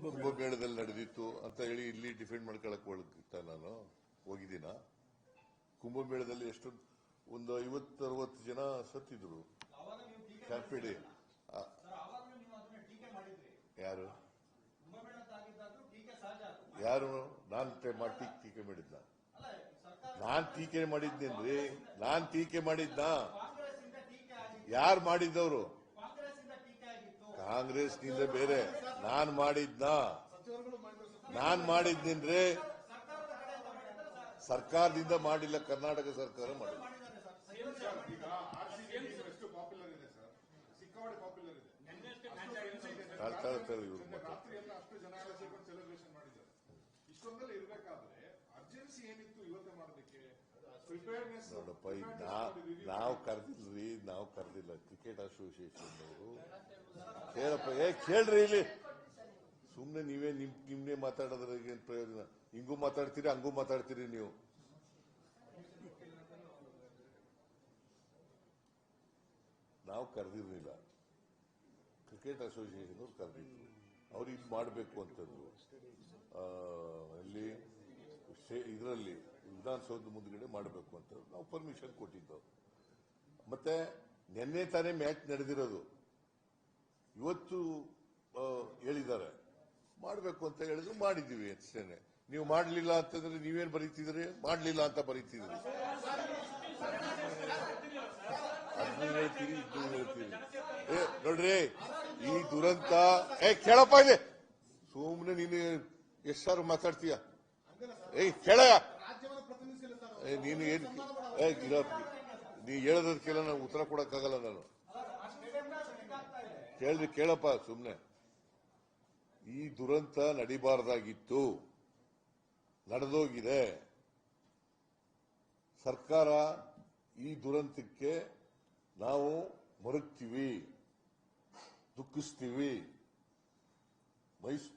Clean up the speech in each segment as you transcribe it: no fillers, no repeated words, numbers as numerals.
ಕುಂಭಮೇಳದಲ್ಲಿ ನಡೆದಿತ್ತು ಅಂತ ಹೇಳಿ ಇಲ್ಲಿ ಡಿಫೆಂಡ್ ಮಾಡ್ಕೊಳಕ್ ಹೋಗ್ತಾ ನಾನು ಹೋಗಿದ್ದೀನ. ಕುಂಭಮೇಳದಲ್ಲಿ ಎಷ್ಟು ಒಂದು 50-60 ಜನ ಸತ್ತಿದ್ರು. ಕ್ಯಾಪಿಡಿ ಯಾರು ಯಾರು ನಾನು ಟೀಕೆ ಮಾಡಿದ್ನ? ನಾನ್ ಟೀಕೆ ಮಾಡಿದ್ನೇನ್ರಿ? ನಾನ್ ಟೀಕೆ ಮಾಡಿದ್ನ? ಯಾರು ಮಾಡಿದ್ದವರು? ಕಾಂಗ್ರೆಸ್ನಿಂದ ಬೇರೆ ನಾನ್ ಮಾಡಿದ್ನೇನ್ರಿ? ಸರ್ಕಾರದಿಂದ ಮಾಡಿಲ್ಲ, ಕರ್ನಾಟಕ ಸರ್ಕಾರ ಮಾಡಿಲ್ಲ. ನೋಡಪ್ಪ, ನಾವು ಕರೆದಿಲ್ಲ ಕ್ರಿಕೆಟ್ ಅಸೋಸಿಯೇಷನ್ ಅವರು. ಹೇಳಪ್ಪ, ಕೇಳ್ರಿ ಇಲ್ಲಿ. ಸುಮ್ನೆ ನೀವೇ ನಿಮ್ನೆ ಮಾತಾಡೋದ್ರ ಏನ್ ಪ್ರಯೋಜನ? ಹಿಂಗೂ ಮಾತಾಡ್ತೀರಿ, ಹಂಗೂ ಮಾತಾಡ್ತೀರಿ ನೀವು. ನಾವು ಕರೆದಿರ್ಲಿಲ್ಲ, ಕ್ರಿಕೆಟ್ ಅಸೋಸಿಯೇಷನ್ ಅವ್ರು ಕರೆದಿದ್ರು. ಅವ್ರು ಇದು ಮಾಡಬೇಕು ಅಂತಂದ್ರು. ಅಲ್ಲಿ ಇದರಲ್ಲಿ ವಿಧಾನಸೌಧ ಮುಂದ್ಗಡೆ ಮಾಡಬೇಕು ಅಂತ ನಾವು ಪರ್ಮಿಷನ್ ಕೊಟ್ಟಿದ್ದೆವು. ಮತ್ತೆ ನಿನ್ನೆ ತಾನೇ ಮ್ಯಾಚ್ ನಡೆದಿರೋದು. ಇವತ್ತು ಹೇಳಿದ್ದಾರೆ ಮಾಡಬೇಕು ಅಂತ ಹೇಳಿದ್ರು, ಮಾಡಿದ್ದೀವಿ ಅಷ್ಟೇನೆ. ನೀವು ಮಾಡಲಿಲ್ಲ ಅಂತಂದ್ರೆ ನೀವೇನ್ ಬರೀತಿದ್ರಿ? ಮಾಡಲಿಲ್ಲ ಅಂತ ಬರೀತಿದ್ರಿ. ಅದನ್ನು ಹೇಳ್ತೀರಿ, ಇದನ್ನು ಹೇಳ್ತೀರಿ. ನೋಡ್ರಿ, ಈ ದುರಂತ ಕೇಳಪ್ಪ ಇದೆ. ಸುಮ್ನೆ ನೀನು ಎಷ್ಟಾರು ಮಾತಾಡ್ತೀಯ? ಕೇಳ ನೀನು ಏನ್ ನೀ ಹೇಳೋದಕ್ಕೆಲ್ಲ ನಾನು ಉತ್ತರ ಕೊಡಕ್ಕಾಗಲ್ಲ. ನಾನು ಕೇಳಪ್ಪ ಸುಮ್ನೆ. ಈ ದುರಂತ ನಡಿಬಾರ್ದಾಗಿತ್ತು, ನಡೆದೋಗಿದೆ. ಸರ್ಕಾರ ಈ ದುರಂತಕ್ಕೆ ನಾವು ಮರುಗ್ತೀವಿ, ದುಃಖಿಸ್ತೀವಿ.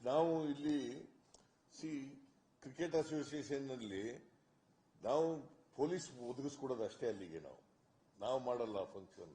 ನಾವು ಇಲ್ಲಿ ಕ್ರಿಕೆಟ್ ಅಸೋಸಿಯೇಷನ್ ನಲ್ಲಿ ನಾವು ಪೊಲೀಸ್ ಒದಗಿಸ್ಕೊಡೋದು ಅಷ್ಟೇ. ಅಲ್ಲಿಗೆ ನಾವು ಮಾಡಲ್ಲ ಫಂಕ್ಷನ್.